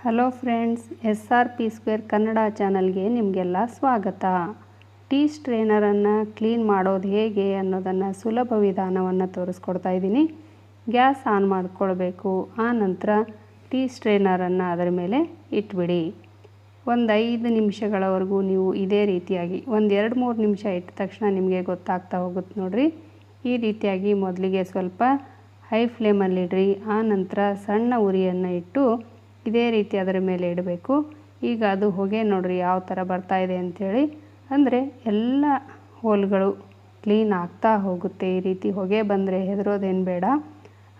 Hello friends, SRP square Kannada ಚಾನಲ್ಗೆ ನಿಮಗೆಲ್ಲ ಸ್ವಾಗತ. ಟೀ ಸ್ಟ್ರೈನರನ್ನು ಕ್ಲೀನ್ ಮಾಡೋದು ಹೇಗೆ ಅನ್ನೋದನ್ನು ಸುಲಭ ವಿಧಾನವನ್ನು ತೋರಿಸ್ಕೊಡ್ತಾ ಇದ್ದೀನಿ. ಗ್ಯಾಸ್ ಆನ್ ಮಾಡಿಕೊಳ್ಬೇಕು. ಆ ನಂತರ ಟೀ ಸ್ಟ್ರೈನರನ್ನು ಅದರ ಮೇಲೆ ಇಟ್ಬಿಡಿ. ಒಂದು 5 ನಿಮಿಷಗಳವರೆಗೂ ನೀವು ಇದೇ ರೀತಿಯಾಗಿ ಒಂದು 2-3 ನಿಮಿಷ ಇಟ್ಟ ತಕ್ಷಣ ನಿಮಗೆ ಗೊತ್ತಾಗ್ತಾ ಹೋಗುತ್ತೆ ನೋಡಿರಿ. ಈ ರೀತಿಯಾಗಿ ಮೊದಲಿಗೆ ಸ್ವಲ್ಪ ಹೈ ಫ್ಲೇಮಲ್ಲಿಡ್ರಿ. ಆ ನಂತರ ಸಣ್ಣ ಉರಿಯನ್ನು ಇಟ್ಟು ಇದೇ ರೀತಿ ಅದರ ಮೇಲೆ ಇಡಬೇಕು. ಈಗ ಅದು ಹೊಗೆ ನೋಡಿರಿ ಯಾವ ಥರ ಬರ್ತಾ ಇದೆ ಅಂಥೇಳಿ. ಅಂದರೆ ಎಲ್ಲ ಹೋಲ್ಗಳು ಕ್ಲೀನ್ ಆಗ್ತಾ ಹೋಗುತ್ತೆ. ಈ ರೀತಿ ಹೊಗೆ ಬಂದರೆ ಹೆದರೋದೇನು ಬೇಡ.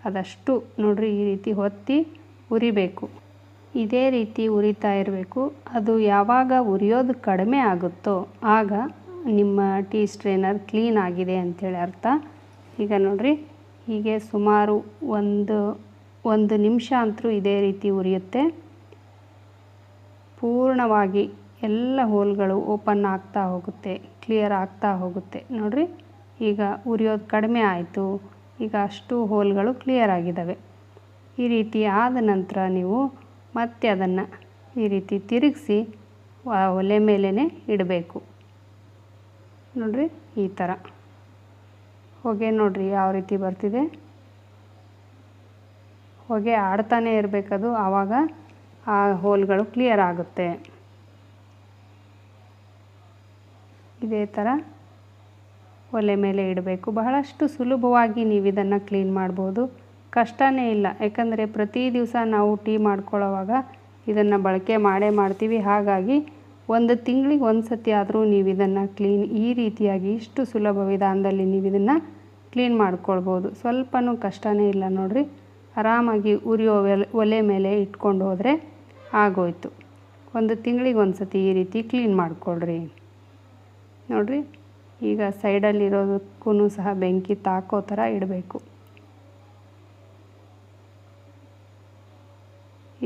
ಅದಷ್ಟು ನೋಡಿರಿ ಈ ರೀತಿ ಹೊತ್ತಿ ಉರಿಬೇಕು. ಇದೇ ರೀತಿ ಉರಿತಾ ಇರಬೇಕು. ಅದು ಯಾವಾಗ ಉರಿಯೋದು ಕಡಿಮೆ ಆಗುತ್ತೋ ಆಗ ನಿಮ್ಮ ಟೀ ಸ್ಟ್ರೈನರ್ ಕ್ಲೀನ್ ಆಗಿದೆ ಅಂಥೇಳಿ ಅರ್ಥ. ಈಗ ನೋಡಿರಿ ಹೀಗೆ ಸುಮಾರು ಒಂದು ನಿಮಿಷ ಅಂತೂ ಇದೇ ರೀತಿ ಉರಿಯುತ್ತೆ. ಪೂರ್ಣವಾಗಿ ಎಲ್ಲ ಹೋಲ್ಗಳು ಓಪನ್ ಆಗ್ತಾ ಹೋಗುತ್ತೆ, ಕ್ಲಿಯರ್ ಆಗ್ತಾ ಹೋಗುತ್ತೆ ನೋಡಿರಿ. ಈಗ ಉರಿಯೋದು ಕಡಿಮೆ ಆಯಿತು. ಈಗ ಅಷ್ಟು ಹೋಲ್ಗಳು ಕ್ಲಿಯರ್ ಆಗಿದ್ದಾವೆ. ಈ ರೀತಿ ಆದ ನಂತರ ನೀವು ಮತ್ತೆ ಅದನ್ನು ಈ ರೀತಿ ತಿರುಗಿಸಿ ಒಲೆ ಮೇಲೇ ಇಡಬೇಕು. ನೋಡಿರಿ ಈ ಥರ ಹೊಗೆ ನೋಡಿರಿ ಯಾವ ರೀತಿ ಬರ್ತಿದೆ. ಹೊಗೆ ಆಡ್ತಾನೆ ಇರಬೇಕದು, ಆವಾಗ ಆ ಹೋಲ್ಗಳು ಕ್ಲಿಯರ್ ಆಗುತ್ತೆ. ಇದೇ ಥರ ಒಲೆ ಮೇಲೆ ಇಡಬೇಕು. ಬಹಳಷ್ಟು ಸುಲಭವಾಗಿ ನೀವು ಇದನ್ನು ಕ್ಲೀನ್ ಮಾಡ್ಬೋದು. ಕಷ್ಟನೇ ಇಲ್ಲ. ಯಾಕಂದರೆ ಪ್ರತಿ ದಿವಸ ನಾವು ಟೀ ಮಾಡ್ಕೊಳ್ಳೋವಾಗ ಇದನ್ನು ಬಳಕೆ ಮಾಡ್ತೀವಿ. ಹಾಗಾಗಿ ಒಂದು ತಿಂಗಳಿಗೆ ಒಂದು ಸತಿ ಆದರೂ ನೀವು ಇದನ್ನು ಕ್ಲೀನ್ ಈ ರೀತಿಯಾಗಿ ಇಷ್ಟು ಸುಲಭ ವಿಧಾನದಲ್ಲಿ ನೀವು ಇದನ್ನು ಕ್ಲೀನ್ ಮಾಡ್ಕೊಳ್ಬೋದು. ಸ್ವಲ್ಪನೂ ಕಷ್ಟನೇ ಇಲ್ಲ ನೋಡಿರಿ. ಆರಾಮಾಗಿ ಉರಿಯೋ ಒಲೆ ಮೇಲೆ ಇಟ್ಕೊಂಡು ಹೋದರೆ ಆಗೋಯ್ತು. ಒಂದು ತಿಂಗಳಿಗೆ ಒಂದು ಸತಿ ಈ ರೀತಿ ಕ್ಲೀನ್ ಮಾಡಿಕೊಳ್ರಿ. ನೋಡಿರಿ ಈಗ ಸೈಡಲ್ಲಿರೋದಕ್ಕೂ ಸಹ ಬೆಂಕಿ ತಾಕೋ ಥರ ಇಡಬೇಕು.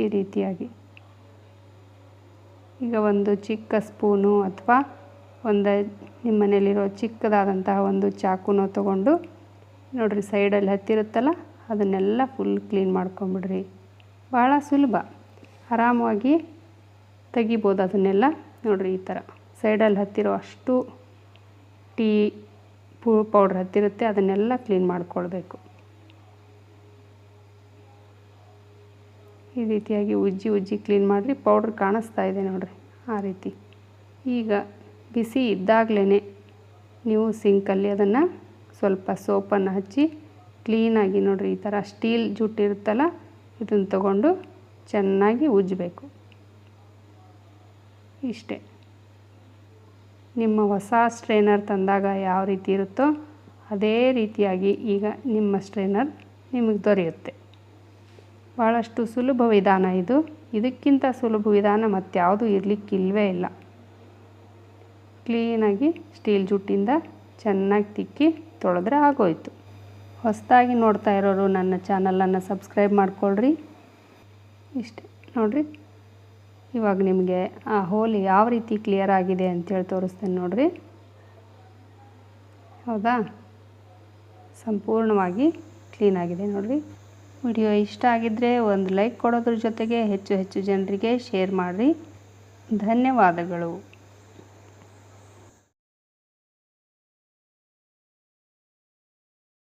ಈ ರೀತಿಯಾಗಿ ಈಗ ಒಂದು ಚಿಕ್ಕ ಸ್ಪೂನು ಅಥವಾ ನಿಮ್ಮ ಮನೇಲಿರೋ ಚಿಕ್ಕದಾದಂತಹ ಒಂದು ಚಾಕುನೋ ತೊಗೊಂಡು ನೋಡಿರಿ ಸೈಡಲ್ಲಿ ಹತ್ತಿರುತ್ತಲ್ಲ ಅದನ್ನೆಲ್ಲ ಫುಲ್ ಕ್ಲೀನ್ ಮಾಡ್ಕೊಂಬಿಡ್ರಿ. ಭಾಳ ಸುಲಭ, ಆರಾಮವಾಗಿ ತೆಗಿಬೋದು ಅದನ್ನೆಲ್ಲ. ನೋಡಿರಿ ಈ ಥರ ಸೈಡಲ್ಲಿ ಹತ್ತಿರೋ ಅಷ್ಟು ಟೀ ಪೌಡ್ರ್ ಹತ್ತಿರುತ್ತೆ, ಅದನ್ನೆಲ್ಲ ಕ್ಲೀನ್ ಮಾಡ್ಕೊಳ್ಬೇಕು. ಈ ರೀತಿಯಾಗಿ ಉಜ್ಜಿ ಕ್ಲೀನ್ ಮಾಡಿರಿ. ಪೌಡ್ರ್ ಕಾಣಿಸ್ತಾ ಇದೆ ನೋಡಿರಿ ಆ ರೀತಿ. ಈಗ ಬಿಸಿ ಇದ್ದಾಗಲೇ ನೀವು ಸಿಂಕಲ್ಲಿ ಅದನ್ನು ಸ್ವಲ್ಪ ಸೋಪನ್ನು ಹಚ್ಚಿ ಕ್ಲೀನಾಗಿ ನೋಡಿರಿ ಈ ಥರ ಸ್ಟೀಲ್ ಜುಟ್ಟಿರುತ್ತಲ್ಲ ಇದನ್ನು ತಗೊಂಡು ಚೆನ್ನಾಗಿ ಉಜ್ಜಬೇಕು. ಇಷ್ಟೇ. ನಿಮ್ಮ ಹೊಸ ಸ್ಟ್ರೈನರ್ ತಂದಾಗ ಯಾವ ರೀತಿ ಇರುತ್ತೋ ಅದೇ ರೀತಿಯಾಗಿ ಈಗ ನಿಮ್ಮ ಸ್ಟ್ರೈನರ್ ನಿಮಗೆ ದೊರೆಯುತ್ತೆ. ಭಾಳಷ್ಟು ಸುಲಭ ವಿಧಾನ ಇದು. ಇದಕ್ಕಿಂತ ಸುಲಭ ವಿಧಾನ ಮತ್ಯಾವುದು ಇರಲಿಕ್ಕಿಲ್ವೇ ಇಲ್ಲ. ಕ್ಲೀನಾಗಿ ಸ್ಟೀಲ್ ಜುಟ್ಟಿಂದ ಚೆನ್ನಾಗಿ ತಿಕ್ಕಿ ತೊಳೆದ್ರೆ ಆಗೋಯ್ತು. ಹೊಸದಾಗಿ ನೋಡ್ತಾ ಇರೋರು ನನ್ನ ಚಾನಲನ್ನು ಸಬ್ಸ್ಕ್ರೈಬ್ ಮಾಡ್ಕೊಳ್ರಿ. ಇಷ್ಟೇ ನೋಡಿರಿ. ಇವಾಗ ನಿಮಗೆ ಆ ಹೋಲ್ ಯಾವ ರೀತಿ ಕ್ಲಿಯರ್ ಆಗಿದೆ ಅಂತೇಳಿ ತೋರಿಸ್ತೇನೆ ನೋಡಿರಿ. ಹೌದಾ, ಸಂಪೂರ್ಣವಾಗಿ ಕ್ಲೀನ್ ಆಗಿದೆ ನೋಡಿರಿ. ವಿಡಿಯೋ ಇಷ್ಟ ಆಗಿದ್ದರೆ ಒಂದು ಲೈಕ್ ಕೊಡೋದ್ರ ಜೊತೆಗೆ ಹೆಚ್ಚು ಜನರಿಗೆ ಶೇರ್ ಮಾಡಿರಿ. ಧನ್ಯವಾದಗಳು.